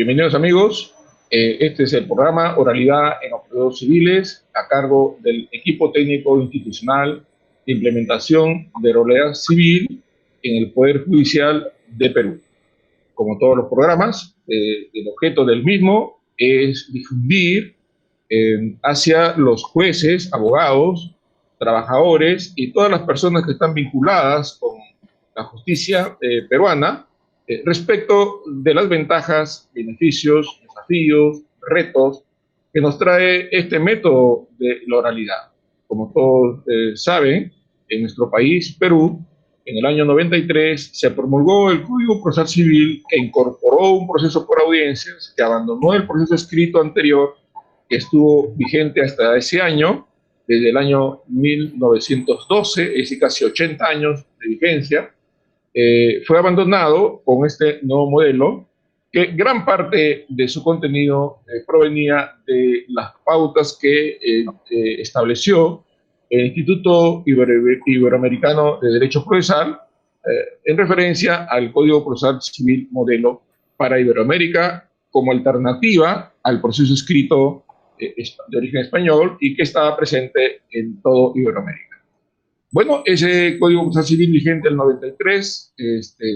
Bienvenidos amigos. Este es el programa Oralidad en los Procesos Civiles a cargo del equipo técnico institucional de implementación de oralidad civil en el Poder Judicial de Perú. Como todos los programas, el objeto del mismo es difundir hacia los jueces, abogados, trabajadores y todas las personas que están vinculadas con la justicia peruana respecto de las ventajas, beneficios, desafíos, retos que nos trae este método de la oralidad. Como todos saben, en nuestro país, Perú, en el año 93 se promulgó el Código Procesal Civil que incorporó un proceso por audiencias, que abandonó el proceso escrito anterior, que estuvo vigente hasta ese año, desde el año 1912, es decir, casi 80 años de vigencia. Fue abandonado con este nuevo modelo, que gran parte de su contenido provenía de las pautas que estableció el Instituto Iberoamericano de Derecho Procesal, en referencia al Código Procesal Civil Modelo para Iberoamérica, como alternativa al proceso escrito de origen español y que estaba presente en todo Iberoamérica. Bueno, ese Código Procesal Civil vigente del 93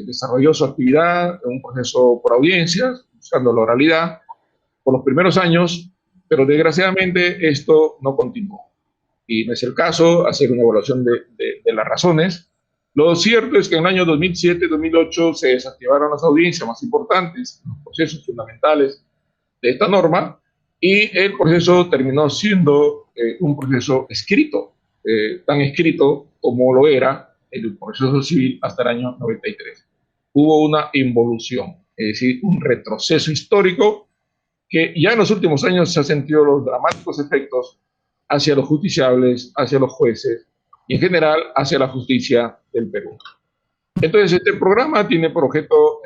desarrolló su actividad en un proceso por audiencias, buscando la oralidad, por los primeros años, pero desgraciadamente esto no continuó. Y no es el caso hacer una evaluación de las razones. Lo cierto es que en el año 2007-2008 se desactivaron las audiencias más importantes, los procesos fundamentales de esta norma, y el proceso terminó siendo un proceso escrito, tan escrito como lo era el proceso civil hasta el año 93. Hubo una involución, es decir, un retroceso histórico que ya en los últimos años se han sentido los dramáticos efectos hacia los justiciables, hacia los jueces y en general hacia la justicia del Perú. Entonces, este programa tiene por objeto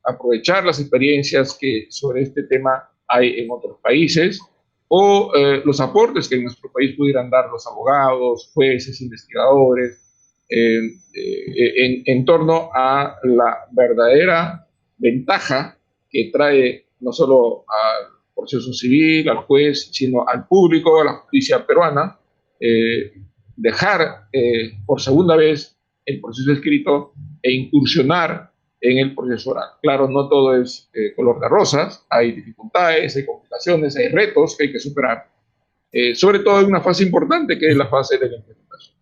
aprovechar las experiencias que sobre este tema hay en otros países o los aportes que en nuestro país pudieran dar los abogados, jueces, investigadores, en torno a la verdadera ventaja que trae no solo al proceso civil, al juez, sino al público, a la justicia peruana, dejar por segunda vez el proceso escrito e incursionar en el proceso oral. Claro, no todo es color de rosas, hay dificultades, hay complicaciones, hay retos que hay que superar, sobre todo en una fase importante que es la fase de la implementación.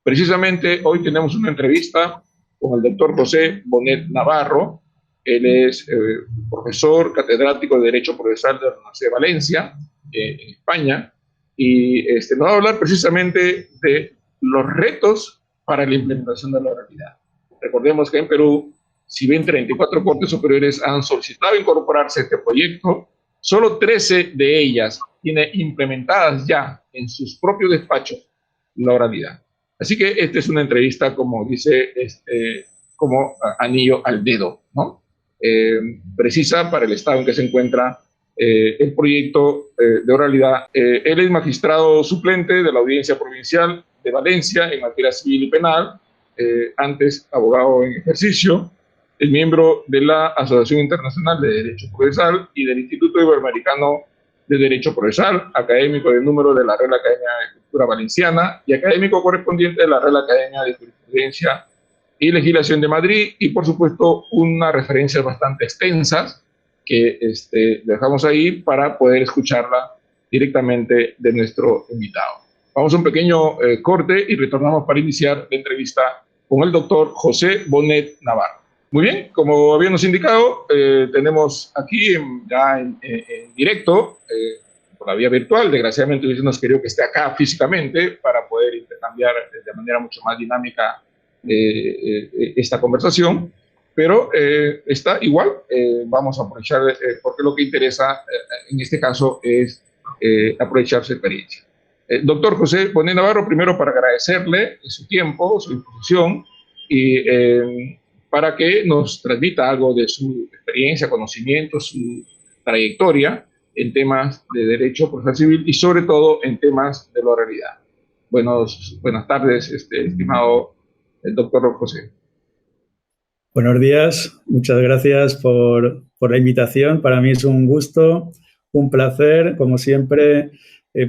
Precisamente hoy tenemos una entrevista con el doctor José Bonet Navarro. Él es profesor catedrático de Derecho Procesal de la Universidad de Valencia, en España, y nos va a hablar precisamente de los retos para la implementación de la oralidad. Recordemos que en Perú, si bien 34 cortes superiores han solicitado incorporarse a este proyecto, solo 13 de ellas tienen implementadas ya en sus propios despachos la oralidad. Así que esta es una entrevista, como dice, como anillo al dedo, ¿no? Precisa para el estado en que se encuentra el proyecto de oralidad. Él es magistrado suplente de la Audiencia Provincial de Valencia en materia civil y penal, antes abogado en ejercicio, es miembro de la Asociación Internacional de Derecho Procesal y del Instituto Iberoamericano de Derecho Procesal, académico de número de la Real Academia de Cultura Valenciana y académico correspondiente de la Real Academia de Jurisprudencia y Legislación de Madrid, y por supuesto unas referencias bastante extensas que dejamos ahí para poder escucharla directamente de nuestro invitado. Vamos a un pequeño corte y retornamos para iniciar la entrevista con el doctor José Bonet Navarro. Muy bien, como habíamos indicado, tenemos aquí ya en directo, por la vía virtual. Desgraciadamente hubiésemos nos querido que esté acá físicamente para poder intercambiar de manera mucho más dinámica esta conversación, pero está igual. Vamos a aprovechar, porque lo que interesa en este caso es aprovechar su experiencia. Doctor José Bonet Navarro, primero para agradecerle su tiempo, su disposición y para que nos transmita algo de su experiencia, conocimiento, su trayectoria en temas de derecho procesal civil y sobre todo en temas de la oralidad. Buenas tardes, estimado el doctor José. Buenos días, muchas gracias por por la invitación. Para mí es un gusto, un placer, como siempre,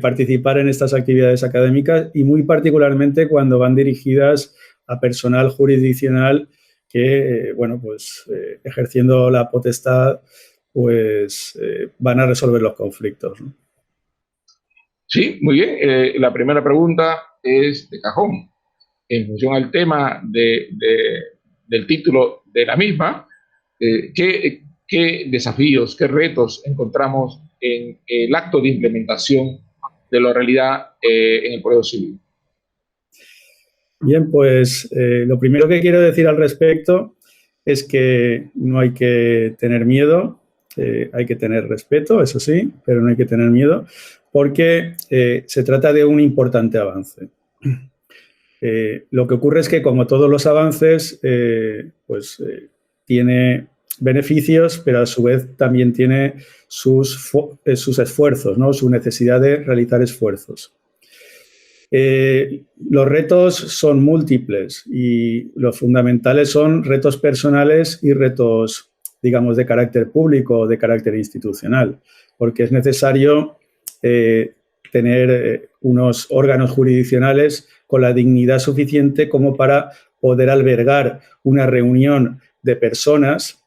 participar en estas actividades académicas y muy particularmente cuando van dirigidas a personal jurisdiccional que, bueno, pues ejerciendo la potestad, pues van a resolver los conflictos, ¿no? Sí, muy bien. La primera pregunta es de cajón. En función al tema del título de la misma, ¿qué desafíos, qué retos encontramos en el acto de implementación de la realidad en el Código Civil? Bien, pues lo primero que quiero decir al respecto es que no hay que tener miedo, hay que tener respeto, eso sí, pero no hay que tener miedo, porque se trata de un importante avance. Lo que ocurre es que, como todos los avances, tiene beneficios, pero a su vez también tiene sus esfuerzos, ¿no? Su necesidad de realizar esfuerzos. Los retos son múltiples y los fundamentales son retos personales y retos, digamos, de carácter público o de carácter institucional, porque es necesario tener unos órganos jurisdiccionales con la dignidad suficiente como para poder albergar una reunión de personas.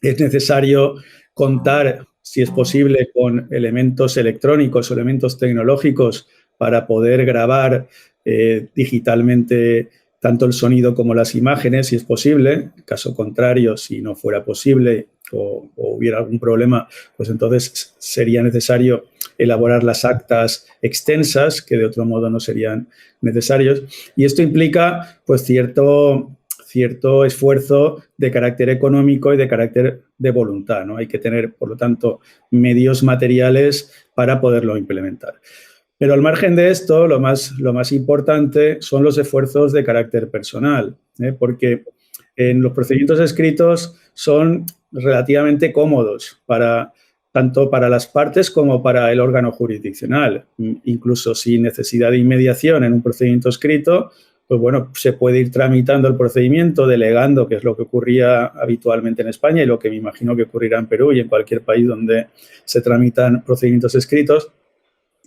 Es necesario contar, si es posible, con elementos electrónicos o elementos tecnológicos para poder grabar digitalmente tanto el sonido como las imágenes, si es posible. En caso contrario, si no fuera posible o hubiera algún problema, pues entonces sería necesario elaborar las actas extensas, que de otro modo no serían necesarios. Y esto implica, pues, cierto esfuerzo de carácter económico y de carácter de voluntad, ¿no? Hay que tener, por lo tanto, medios materiales para poderlo implementar. Pero al margen de esto, lo más importante son los esfuerzos de carácter personal, porque en los procedimientos escritos son relativamente cómodos tanto para las partes como para el órgano jurisdiccional. Incluso sin necesidad de inmediación en un procedimiento escrito, pues bueno, se puede ir tramitando el procedimiento, delegando, que es lo que ocurría habitualmente en España y lo que me imagino que ocurrirá en Perú y en cualquier país donde se tramitan procedimientos escritos.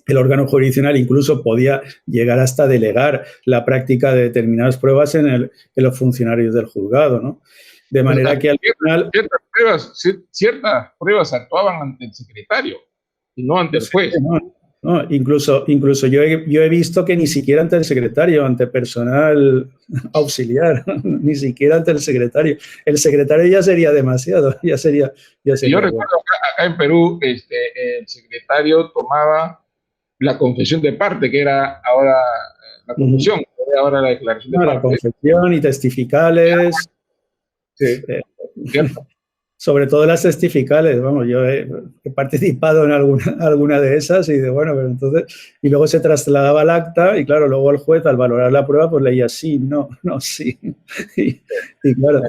El órgano jurisdiccional incluso podía llegar hasta delegar la práctica de determinadas pruebas en los funcionarios del juzgado, ¿no? De manera que al final... Ciertas pruebas actuaban ante el secretario y no ante el juez. No, incluso yo he visto que ni siquiera ante el secretario, ante personal auxiliar, ni siquiera ante el secretario. El secretario ya sería demasiado, ya sería Yo bueno. recuerdo acá en Perú, el secretario tomaba la confesión de parte, que era ahora la confesión, que era ahora la declaración de parte. La confesión y testificales. Sí, cierto. Sobre todo las testificales, vamos, yo he participado en alguna de esas y y luego se trasladaba al acta y claro, luego el juez al valorar la prueba pues leía sí, no, sí. Y claro,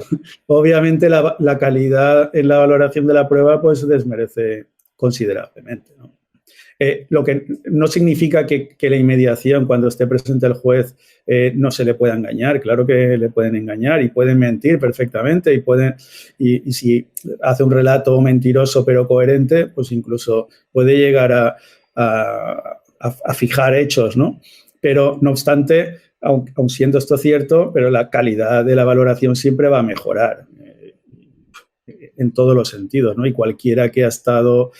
obviamente la calidad en la valoración de la prueba pues desmerece considerablemente, ¿no? Lo que no significa que la inmediación, cuando esté presente el juez, no se le pueda engañar. Claro que le pueden engañar y pueden mentir perfectamente y si hace un relato mentiroso pero coherente, pues incluso puede llegar a fijar hechos, ¿no? Pero no obstante, aun siendo esto cierto, pero la calidad de la valoración siempre va a mejorar en todos los sentidos, ¿no? Y cualquiera que ha estado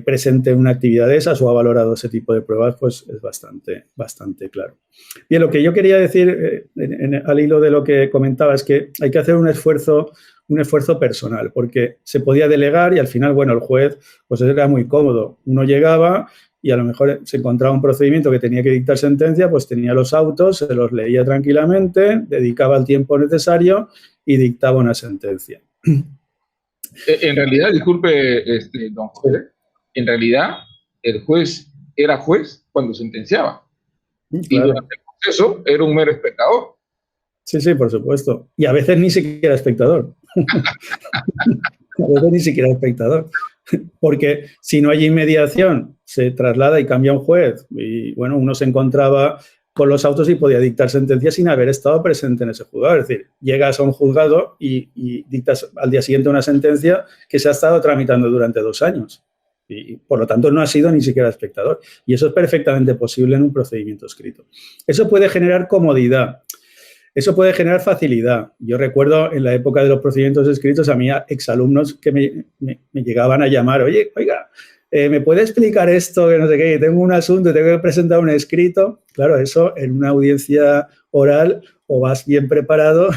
presente en una actividad de esas o ha valorado ese tipo de pruebas, pues es bastante claro. Bien, lo que yo quería decir al hilo de lo que comentaba es que hay que hacer un esfuerzo personal, porque se podía delegar y al final, bueno, el juez pues era muy cómodo. Uno llegaba y a lo mejor se encontraba un procedimiento que tenía que dictar sentencia, pues tenía los autos, se los leía tranquilamente, dedicaba el tiempo necesario y dictaba una sentencia. En realidad, disculpe, don José, en realidad el juez era juez cuando sentenciaba. Claro. Y durante el proceso era un mero espectador. Sí, por supuesto. Y a veces ni siquiera espectador. Porque si no hay inmediación, se traslada y cambia un juez. Y bueno, uno se encontraba con los autos y podía dictar sentencia sin haber estado presente en ese juzgado. Es decir, llegas a un juzgado y dictas al día siguiente una sentencia que se ha estado tramitando durante 2 años. Y, por lo tanto, no ha sido ni siquiera espectador. Y eso es perfectamente posible en un procedimiento escrito. Eso puede generar comodidad. Eso puede generar facilidad. Yo recuerdo en la época de los procedimientos escritos a mí exalumnos que me llegaban a llamar, oiga, ¿me puede explicar esto? Que no sé qué, que tengo un asunto y tengo que presentar un escrito. Claro, eso en una audiencia oral o vas bien preparado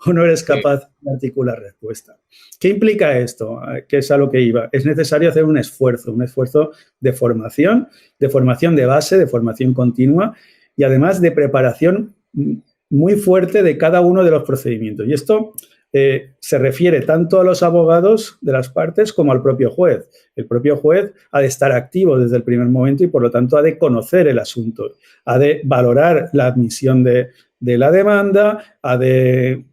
o no eres capaz de articular respuesta. ¿Qué implica esto? ¿Qué es a lo que iba? Es necesario hacer un esfuerzo de formación de base, de formación continua y además de preparación muy fuerte de cada uno de los procedimientos. Y esto se refiere tanto a los abogados de las partes como al propio juez. El propio juez ha de estar activo desde el primer momento y, por lo tanto, ha de conocer el asunto, ha de valorar la admisión de la demanda, ha de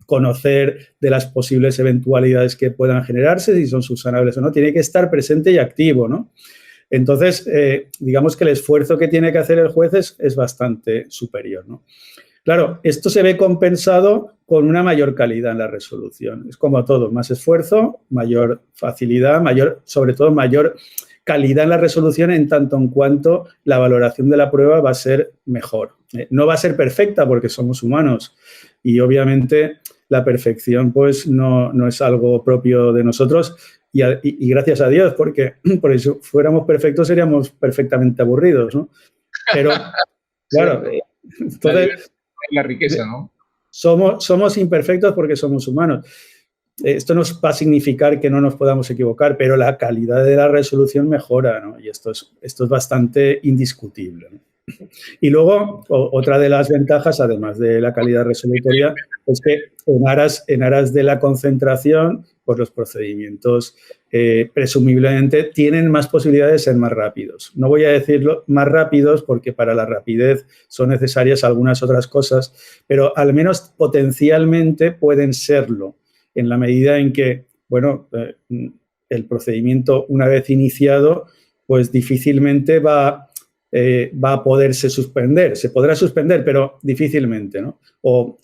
conocer de las posibles eventualidades que puedan generarse, si son subsanables o no. Tiene que estar presente y activo, ¿no? Entonces, digamos que el esfuerzo que tiene que hacer el juez es bastante superior, ¿no? Claro, esto se ve compensado con una mayor calidad en la resolución. Es como todo, más esfuerzo, mayor facilidad, sobre todo mayor calidad en la resolución en tanto en cuanto la valoración de la prueba va a ser mejor. No va a ser perfecta porque somos humanos y obviamente la perfección pues no es algo propio de nosotros y gracias a Dios, porque si fuéramos perfectos seríamos perfectamente aburridos, ¿no? Pero, claro, entonces, la riqueza, ¿no? Somos imperfectos porque somos humanos. Esto no va a significar que no nos podamos equivocar, pero la calidad de la resolución mejora, ¿no? Y esto es bastante indiscutible, ¿no? Y luego, otra de las ventajas, además de la calidad resolutoria, es que en aras de la concentración, pues los procedimientos presumiblemente tienen más posibilidades de ser más rápidos. No voy a decirlo más rápidos porque para la rapidez son necesarias algunas otras cosas, pero al menos potencialmente pueden serlo, en la medida en que, bueno, el procedimiento una vez iniciado, pues difícilmente va a poderse suspender. Se podrá suspender, pero difícilmente, ¿no? O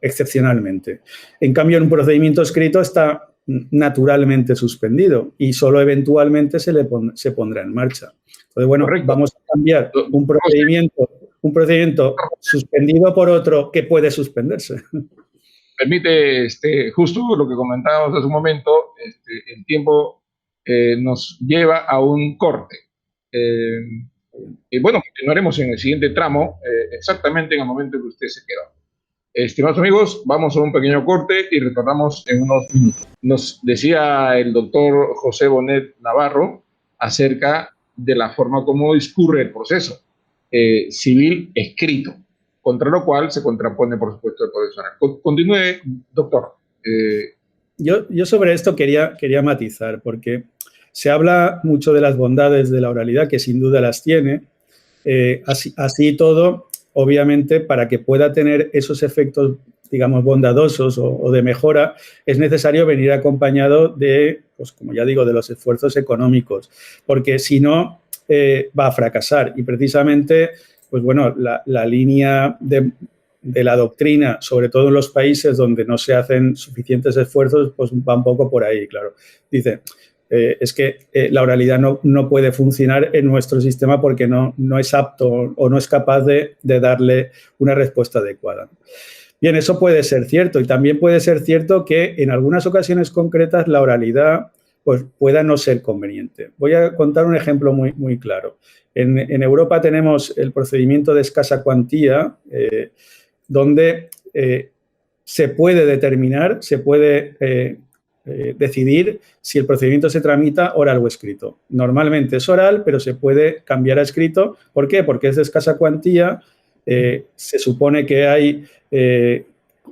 excepcionalmente. En cambio, en un procedimiento escrito está naturalmente suspendido y solo eventualmente se pondrá en marcha. Entonces, bueno, correcto, vamos a cambiar un procedimiento suspendido por otro que puede suspenderse. Permite, justo lo que comentábamos hace un momento, el tiempo nos lleva a un corte. Y bueno, continuaremos en el siguiente tramo, exactamente en el momento en que usted se quedó. Estimados amigos, vamos a un pequeño corte y retornamos en unos minutos. Nos decía el doctor José Bonet Navarro acerca de la forma como discurre el proceso civil escrito, contra lo cual se contrapone, por supuesto, el profesional. Continúe, doctor. Yo sobre esto quería matizar, porque se habla mucho de las bondades de la oralidad, que sin duda las tiene. Así todo, obviamente, para que pueda tener esos efectos, digamos, bondadosos o de mejora, es necesario venir acompañado de, pues como ya digo, de los esfuerzos económicos, porque si no, va a fracasar. Y precisamente, pues bueno, la línea de la doctrina, sobre todo en los países donde no se hacen suficientes esfuerzos, pues va un poco por ahí, claro. Dice, es que la oralidad no puede funcionar en nuestro sistema porque no es apto o no es capaz de darle una respuesta adecuada. Bien, eso puede ser cierto y también puede ser cierto que en algunas ocasiones concretas la oralidad pues, pueda no ser conveniente. Voy a contar un ejemplo muy, muy claro. En Europa tenemos el procedimiento de escasa cuantía, donde se puede determinar, se puede decidir si el procedimiento se tramita oral o escrito. Normalmente es oral, pero se puede cambiar a escrito. ¿Por qué? Porque es de escasa cuantía. Se supone que hay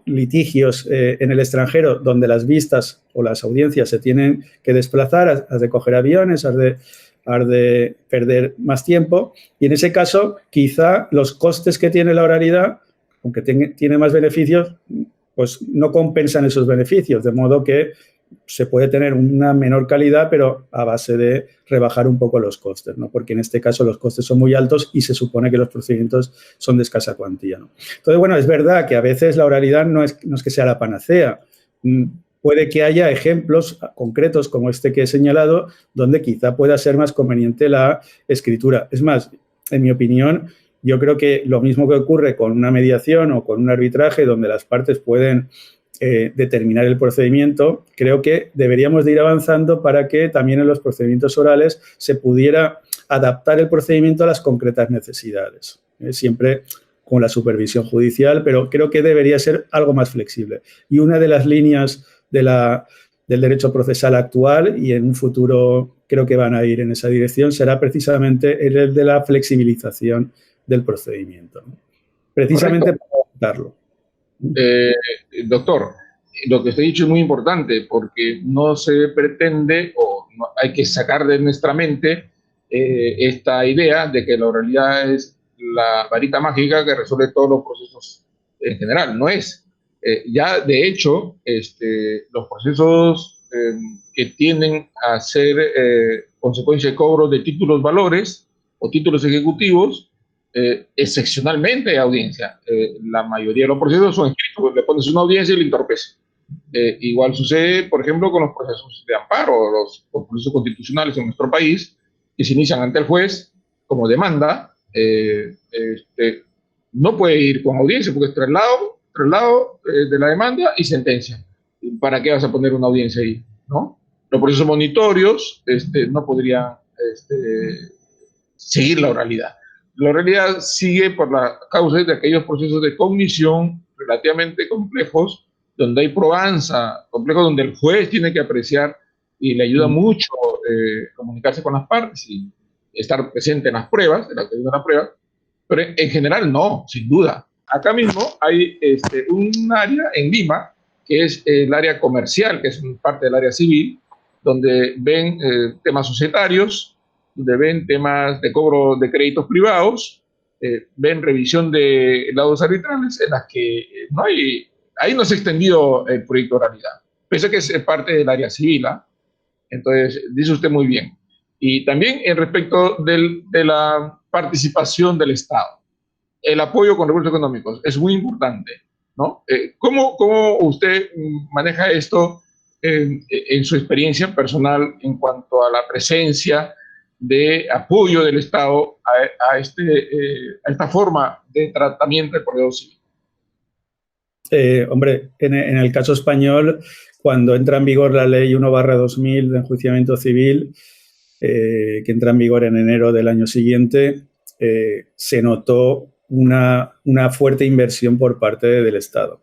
litigios en el extranjero donde las vistas o las audiencias se tienen que desplazar, has de coger aviones, has de perder más tiempo. Y en ese caso, quizá los costes que tiene la oralidad, aunque tiene más beneficios, pues no compensan esos beneficios, de modo que se puede tener una menor calidad, pero a base de rebajar un poco los costes, ¿no? Porque en este caso los costes son muy altos y se supone que los procedimientos son de escasa cuantía, ¿no? Entonces, bueno, es verdad que a veces la oralidad no es que sea la panacea. Puede que haya ejemplos concretos como este que he señalado, donde quizá pueda ser más conveniente la escritura. Es más, en mi opinión, yo creo que lo mismo que ocurre con una mediación o con un arbitraje donde las partes pueden determinar el procedimiento, creo que deberíamos de ir avanzando para que también en los procedimientos orales se pudiera adaptar el procedimiento a las concretas necesidades. Siempre con la supervisión judicial, pero creo que debería ser algo más flexible. Y una de las líneas del derecho procesal actual, y en un futuro creo que van a ir en esa dirección, será precisamente el de la flexibilización del procedimiento, ¿no? Precisamente Correcto. para adaptarlo. Doctor, lo que usted ha dicho es muy importante porque no se pretende o no, hay que sacar de nuestra mente esta idea de que la oralidad es la varita mágica que resuelve todos los procesos en general. No es. Ya de hecho, los procesos que tienden a ser consecuencia de cobro de títulos valores o títulos ejecutivos, excepcionalmente hay audiencia. La mayoría de los procesos son escritos, le pones una audiencia y le entorpece. Igual sucede, por ejemplo, con los procesos de amparo, los procesos constitucionales en nuestro país, que se inician ante el juez como demanda. No puede ir con audiencia porque es traslado de la demanda y sentencia. ¿Para qué vas a poner una audiencia ahí? ¿No? Los procesos monitorios no podrían seguir la oralidad. La oralidad sigue por la causa de aquellos procesos de cognición relativamente complejos, donde hay probanza, complejos donde el juez tiene que apreciar y le ayuda mucho comunicarse con las partes y estar presente en las pruebas, en la actividad de la prueba, pero en general no, sin duda. Acá mismo hay un área en Lima, que es el área comercial, que es parte del área civil, donde ven temas societarios, donde ven temas de cobro de créditos privados, ven revisión de laudos arbitrales, en las que no hay, ahí no se ha extendido el proyecto de oralidad, pese a que es parte del área civil, ¿eh? Entonces, dice usted muy bien. Y también en respecto de la participación del Estado, el apoyo con recursos económicos es muy importante, ¿no? ¿Cómo usted maneja esto en su experiencia personal en cuanto a la presencia de apoyo del Estado a esta forma de tratamiento del proceso civil? Hombre, en el caso español, cuando entra en vigor la ley 1/2000 de enjuiciamiento civil, que entra en vigor en enero del año siguiente, se notó una fuerte inversión por parte del Estado.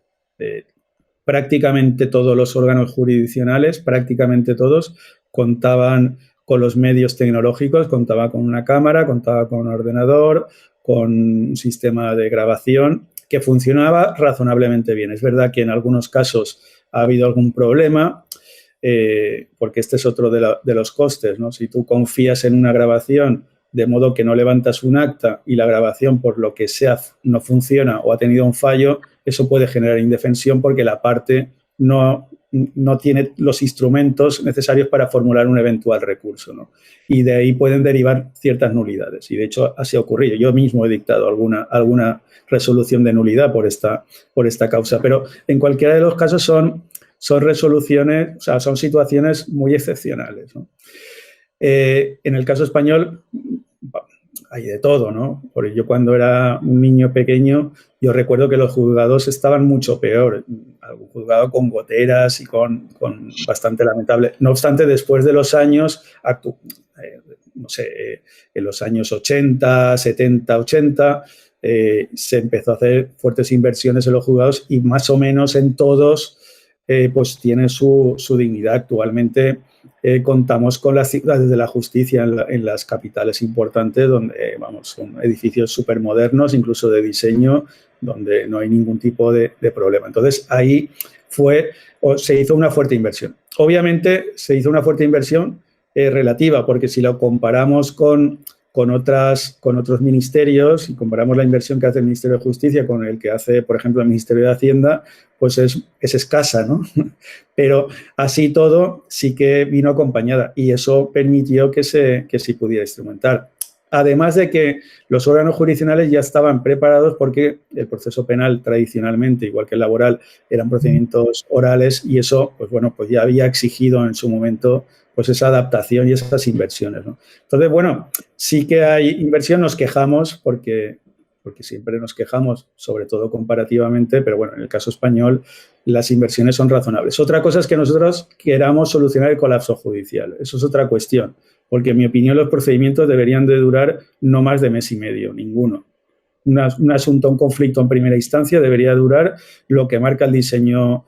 Prácticamente todos los órganos jurisdiccionales, prácticamente todos, contaban con los medios tecnológicos, contaba con una cámara, contaba con un ordenador, con un sistema de grabación que funcionaba razonablemente bien. Es verdad que en algunos casos ha habido algún problema, porque este es otro de los costes, ¿no? Si tú confías en una grabación de modo que no levantas un acta y la grabación, por lo que sea, no funciona o ha tenido un fallo, eso puede generar indefensión porque la parte no tiene los instrumentos necesarios para formular un eventual recurso, ¿no? Y de ahí pueden derivar ciertas nulidades. Y de hecho así ha ocurrido. Yo mismo he dictado alguna resolución de nulidad por esta causa. Pero en cualquiera de los casos son resoluciones, o sea, son situaciones muy excepcionales, ¿no? En el caso español hay de todo, ¿no? Porque yo cuando era un niño pequeño, yo recuerdo que los juzgados estaban mucho peor. Algún juzgado con goteras y con bastante lamentable. No obstante, después de los años, no sé, en los años 80, 70, 80, se empezó a hacer fuertes inversiones en los juzgados y más o menos en todos pues tienen su dignidad. Actualmente contamos con las ciudades de la justicia en las capitales importantes, donde, vamos, son edificios súper modernos, incluso de diseño, donde no hay ningún tipo de problema. Entonces, ahí se hizo una fuerte inversión. Obviamente, se hizo una fuerte inversión relativa, porque si lo comparamos con con otros ministerios, y comparamos la inversión que hace el Ministerio de Justicia con el que hace, por ejemplo, el Ministerio de Hacienda, pues es escasa, ¿no? Pero así todo sí que vino acompañada y eso permitió que se pudiera instrumentar. Además de que los órganos jurisdiccionales ya estaban preparados porque el proceso penal tradicionalmente, igual que el laboral, eran procedimientos orales y eso, pues bueno, pues ya había exigido en su momento pues esa adaptación y esas inversiones, ¿no? Entonces, bueno, sí que hay inversión, nos quejamos porque siempre nos quejamos, sobre todo comparativamente, pero bueno, en el caso español las inversiones son razonables. Otra cosa es que nosotros queramos solucionar el colapso judicial, eso es otra cuestión, porque en mi opinión los procedimientos deberían de durar no más de mes y medio, ninguno. Un asunto, un conflicto en primera instancia debería durar lo que marca el diseño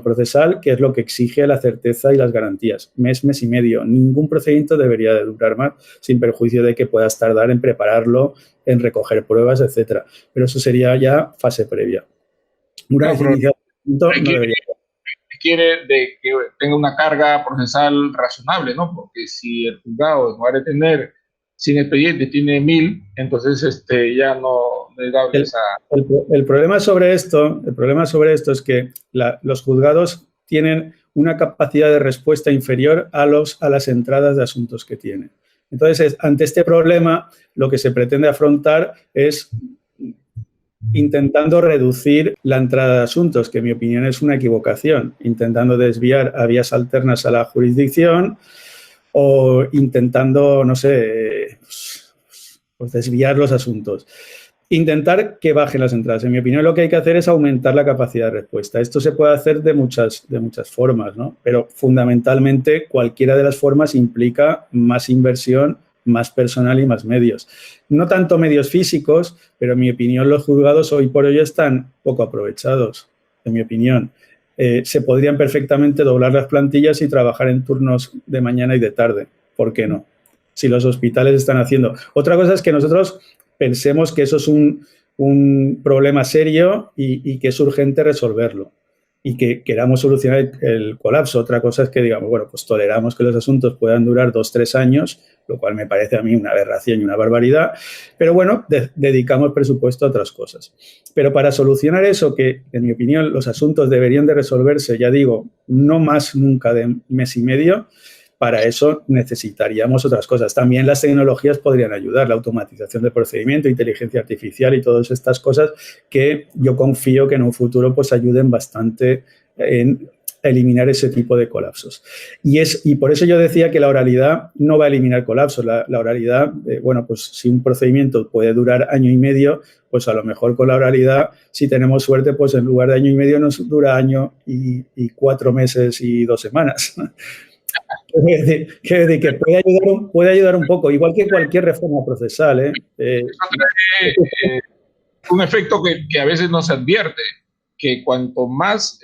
procesal, que es lo que exige la certeza y las garantías. Mes y medio. Ningún procedimiento debería de durar más, sin perjuicio de que puedas tardar en prepararlo, en recoger pruebas, etcétera. Pero eso sería ya fase previa. Una vez iniciado el procedimiento, no debería. Requiere de que tenga una carga procesal razonable, ¿no? Porque si el juzgado en lugar de tener 100 expedientes tiene 1000, entonces ya no es dable esa... El problema sobre esto es que los juzgados tienen una capacidad de respuesta inferior a las entradas de asuntos que tienen. Entonces, ante este problema, lo que se pretende afrontar es intentando reducir la entrada de asuntos, que en mi opinión es una equivocación, intentando desviar a vías alternas a la jurisdicción o intentando, no sé, pues desviar los asuntos. Intentar que bajen las entradas. En mi opinión, lo que hay que hacer es aumentar la capacidad de respuesta. Esto se puede hacer de muchas formas, ¿no? Pero fundamentalmente cualquiera de las formas implica más inversión, más personal y más medios. No tanto medios físicos, pero en mi opinión los juzgados hoy por hoy están poco aprovechados, en mi opinión. Se podrían perfectamente doblar las plantillas y trabajar en turnos de mañana y de tarde. ¿Por qué no? Si los hospitales están haciendo. Otra cosa es que nosotros pensemos que eso es un problema serio y que es urgente resolverlo y que queramos solucionar el colapso. Otra cosa es que digamos, bueno, pues toleramos que los asuntos puedan durar 2 o 3 años, lo cual me parece a mí una aberración y una barbaridad, pero bueno, dedicamos presupuesto a otras cosas. Pero para solucionar eso, que en mi opinión los asuntos deberían de resolverse, ya digo, no más nunca de mes y medio, para eso necesitaríamos otras cosas. También las tecnologías podrían ayudar, la automatización del procedimiento, inteligencia artificial y todas estas cosas que yo confío que en un futuro pues ayuden bastante en eliminar ese tipo de colapsos. Y por eso yo decía que la oralidad no va a eliminar colapsos. La oralidad, bueno, pues si un procedimiento puede durar año y medio, pues a lo mejor con la oralidad, si tenemos suerte, pues en lugar de año y medio nos dura año y 4 meses y 2 semanas. Quiero decir que puede ayudar un poco, igual que cualquier reforma procesal. Un efecto que a veces no se advierte, que cuanto más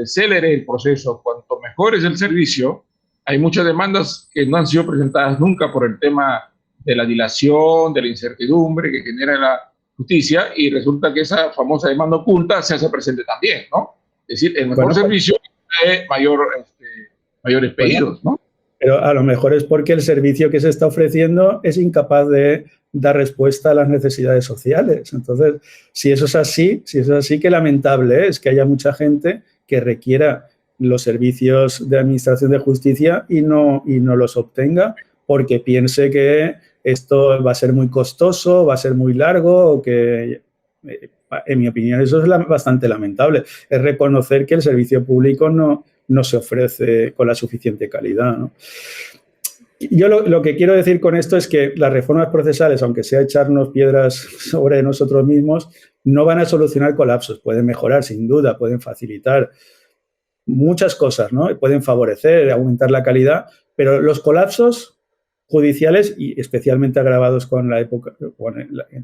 célere el proceso, cuanto mejor es el servicio, hay muchas demandas que no han sido presentadas nunca por el tema de la dilación, de la incertidumbre que genera la justicia, y resulta que esa famosa demanda oculta se hace presente también, ¿no? Es decir, el mejor servicio trae mayores pedidos, ¿no? Pero a lo mejor es porque el servicio que se está ofreciendo es incapaz de dar respuesta a las necesidades sociales. Entonces, si eso es así, qué lamentable es que haya mucha gente que requiera los servicios de administración de justicia y no los obtenga porque piense que esto va a ser muy costoso, va a ser muy largo o que, en mi opinión, eso es bastante lamentable. Es reconocer que el servicio público no se ofrece con la suficiente calidad, ¿no? Yo lo que quiero decir con esto es que las reformas procesales, aunque sea echarnos piedras sobre nosotros mismos, no van a solucionar colapsos. Pueden mejorar, sin duda, pueden facilitar muchas cosas, ¿no? Pueden favorecer, aumentar la calidad, pero los colapsos judiciales, y especialmente agravados con el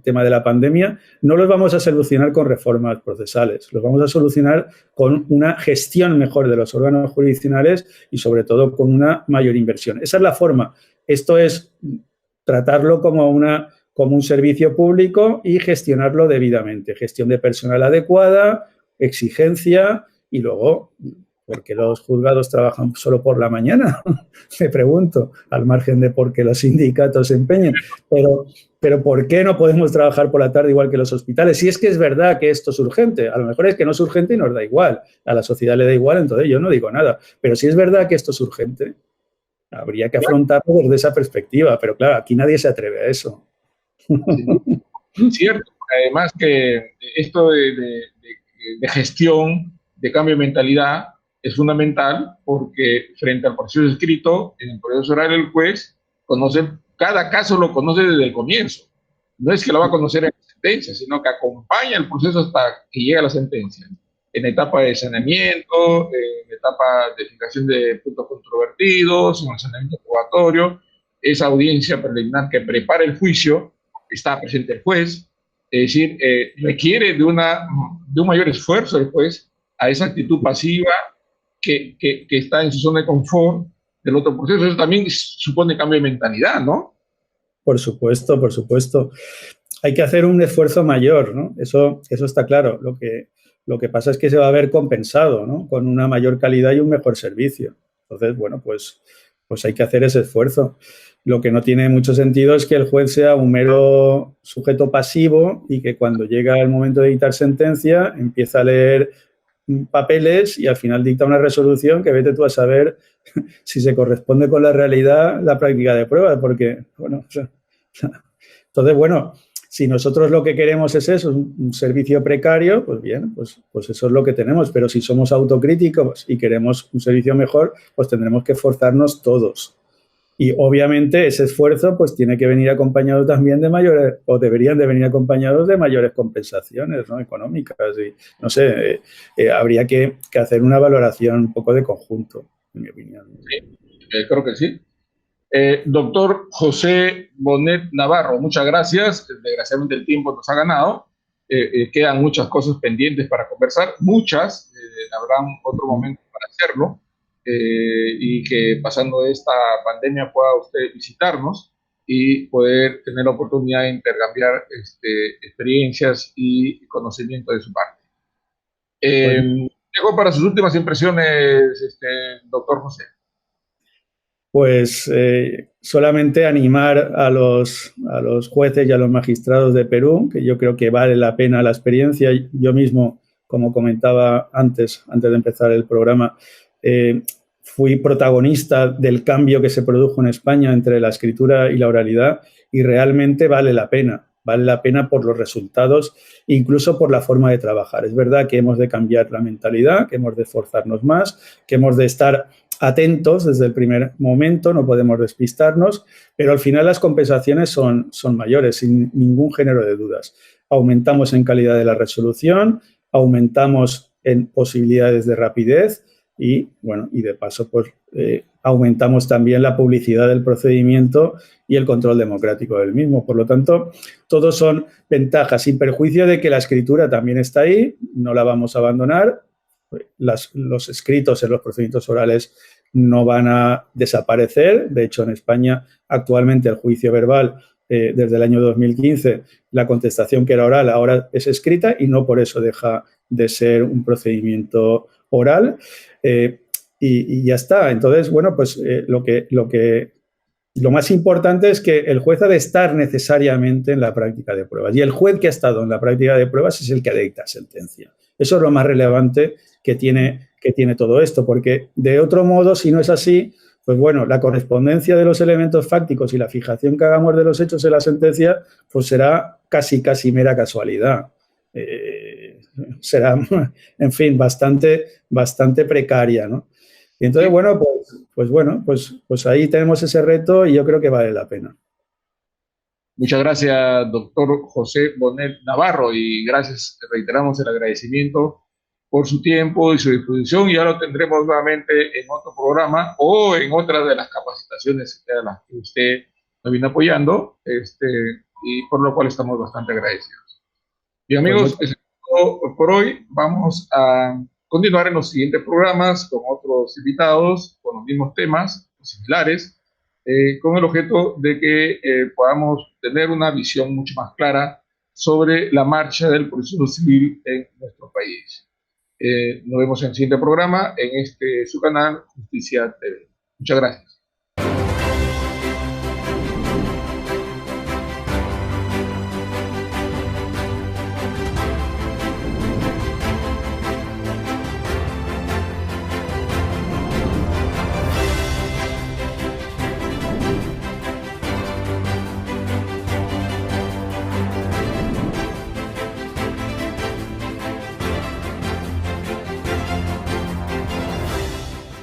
tema de la pandemia, no los vamos a solucionar con reformas procesales, los vamos a solucionar con una gestión mejor de los órganos jurisdiccionales y sobre todo con una mayor inversión. Esa es la forma. Esto es tratarlo como un servicio público y gestionarlo debidamente. Gestión de personal adecuada, exigencia y luego ¿por qué los juzgados trabajan solo por la mañana? Me pregunto, al margen de por qué los sindicatos se empeñen. Pero ¿por qué no podemos trabajar por la tarde igual que los hospitales? Si es que es verdad que esto es urgente, a lo mejor es que no es urgente y nos da igual, a la sociedad le da igual, entonces yo no digo nada. Pero si es verdad que esto es urgente, habría que afrontarlo desde esa perspectiva, pero claro, aquí nadie se atreve a eso. Cierto, además que esto de gestión, de cambio de mentalidad, es fundamental porque frente al proceso escrito, en el proceso oral el juez conoce, cada caso lo conoce desde el comienzo. No es que lo va a conocer en la sentencia, sino que acompaña el proceso hasta que llega a la sentencia. En etapa de saneamiento, en etapa de fijación de puntos controvertidos, en el saneamiento probatorio, esa audiencia preliminar que prepara el juicio, está presente el juez, es decir, requiere de un mayor esfuerzo del juez a esa actitud pasiva que está en su zona de confort del otro proceso. Eso también supone cambio de mentalidad, ¿no? Por supuesto, por supuesto. Hay que hacer un esfuerzo mayor, ¿no? Eso está claro. Lo que pasa es que se va a ver compensado, ¿no? Con una mayor calidad y un mejor servicio. Entonces, bueno, pues hay que hacer ese esfuerzo. Lo que no tiene mucho sentido es que el juez sea un mero sujeto pasivo y que cuando llega el momento de dictar sentencia empieza a leer papeles y al final dicta una resolución que vete tú a saber si se corresponde con la realidad la práctica de pruebas, porque, bueno, entonces, bueno, si nosotros lo que queremos es eso, un servicio precario, pues bien, pues eso es lo que tenemos, pero si somos autocríticos y queremos un servicio mejor, pues tendremos que esforzarnos todos. Y obviamente ese esfuerzo pues tiene que venir acompañado también de mayores, o deberían de venir acompañados de mayores compensaciones, ¿no?, económicas. Y no sé, habría que hacer una valoración un poco de conjunto, en mi opinión. Sí, creo que sí. Doctor José Bonet Navarro, muchas gracias. Desgraciadamente el tiempo nos ha ganado. Quedan muchas cosas pendientes para conversar, muchas. Habrá otro momento para hacerlo. Y que pasando esta pandemia pueda usted visitarnos y poder tener la oportunidad de intercambiar experiencias y conocimiento de su parte. Dejo para sus últimas impresiones, doctor José. Pues solamente animar a los jueces y a los magistrados de Perú, que yo creo que vale la pena la experiencia. Yo mismo, como comentaba antes de empezar el programa, fui protagonista del cambio que se produjo en España entre la escritura y la oralidad y realmente vale la pena por los resultados, incluso por la forma de trabajar. Es verdad que hemos de cambiar la mentalidad, que hemos de esforzarnos más, que hemos de estar atentos desde el primer momento, no podemos despistarnos, pero al final las compensaciones son mayores, sin ningún género de dudas. Aumentamos en calidad de la resolución, aumentamos en posibilidades de rapidez y, bueno, y de paso, pues aumentamos también la publicidad del procedimiento y el control democrático del mismo. Por lo tanto, todos son ventajas, sin perjuicio de que la escritura también está ahí, no la vamos a abandonar. Los escritos en los procedimientos orales no van a desaparecer. De hecho, en España, actualmente el juicio verbal, desde el año 2015, la contestación que era oral ahora es escrita y no por eso deja de ser un procedimiento oral. Y ya está. Entonces, bueno, pues lo más importante es que el juez ha de estar necesariamente en la práctica de pruebas. Y el juez que ha estado en la práctica de pruebas es el que dicta sentencia. Eso es lo más relevante que tiene todo esto, porque de otro modo, si no es así, pues bueno, la correspondencia de los elementos fácticos y la fijación que hagamos de los hechos en la sentencia, pues será casi mera casualidad. Será, en fin, bastante precaria, ¿no? Y entonces, bueno, pues ahí tenemos ese reto y yo creo que vale la pena. Muchas gracias, doctor José Bonet Navarro, y gracias, reiteramos el agradecimiento por su tiempo y su disposición, y ya lo tendremos nuevamente en otro programa o en otra de las capacitaciones a las que usted nos viene apoyando, y por lo cual estamos bastante agradecidos. Y amigos, eso es todo por hoy. Vamos a continuar en los siguientes programas con otros invitados, con los mismos temas similares, con el objeto de que podamos tener una visión mucho más clara sobre la marcha del proceso civil en nuestro país. Nos vemos en el siguiente programa en su canal Justicia TV. Muchas gracias.